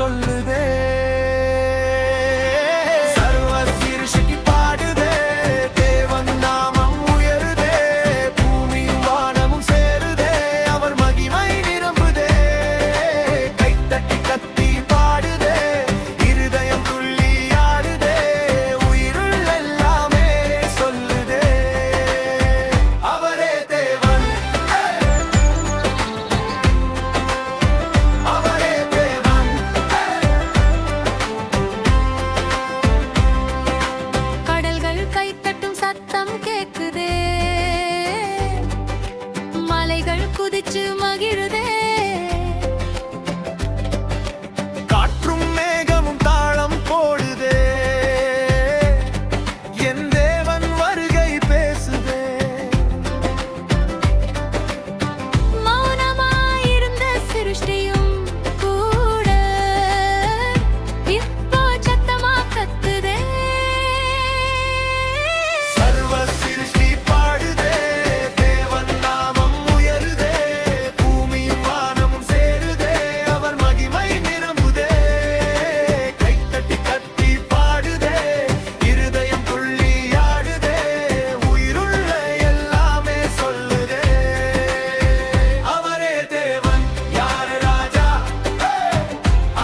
சொல்லுதே. குதிச்சு மகிழுதே. காற்றும் மேகமும் தாளம் போடுதே. என் தேவன் வருகை பேசுதே. மௌனமாயிருந்த சிருஷ்டியும் கூட இப்போ சத்தமா கத்துதே. சர்வ சிருஷ்டி பாடுதே. தேவன் நாமம் உயருதே. பூமியும் வானமும் சேருதே. அவர் மகிமை நிரம்புதே. கைத்தட்டி கத்தி பாடுதே. இருதயம் துள்ளி ஆடுதே. உயிருள்ள எல்லாமே சொல்லுதே. அவரே தேவன், யார் ராஜா?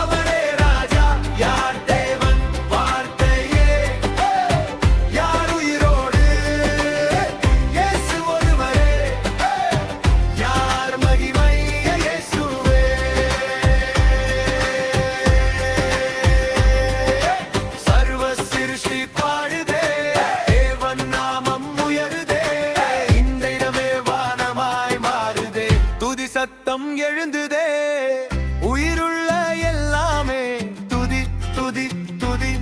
அவரே ராஜா, யார் தேவன்? வார்த்தையே, யார் உயிரோடு? இயேசு ஒருவரே. யார் மகிமை? இயேசுவே. சர்வ சிருஷ்டி பாடுதே. தேவன் நாமம் உயருதே. இந்த இடமே வானமாய் மாறுதே. துதி சத்தம் எழுந்துதே. உயிருள்ள எல்லாமே துதி துதி துதி.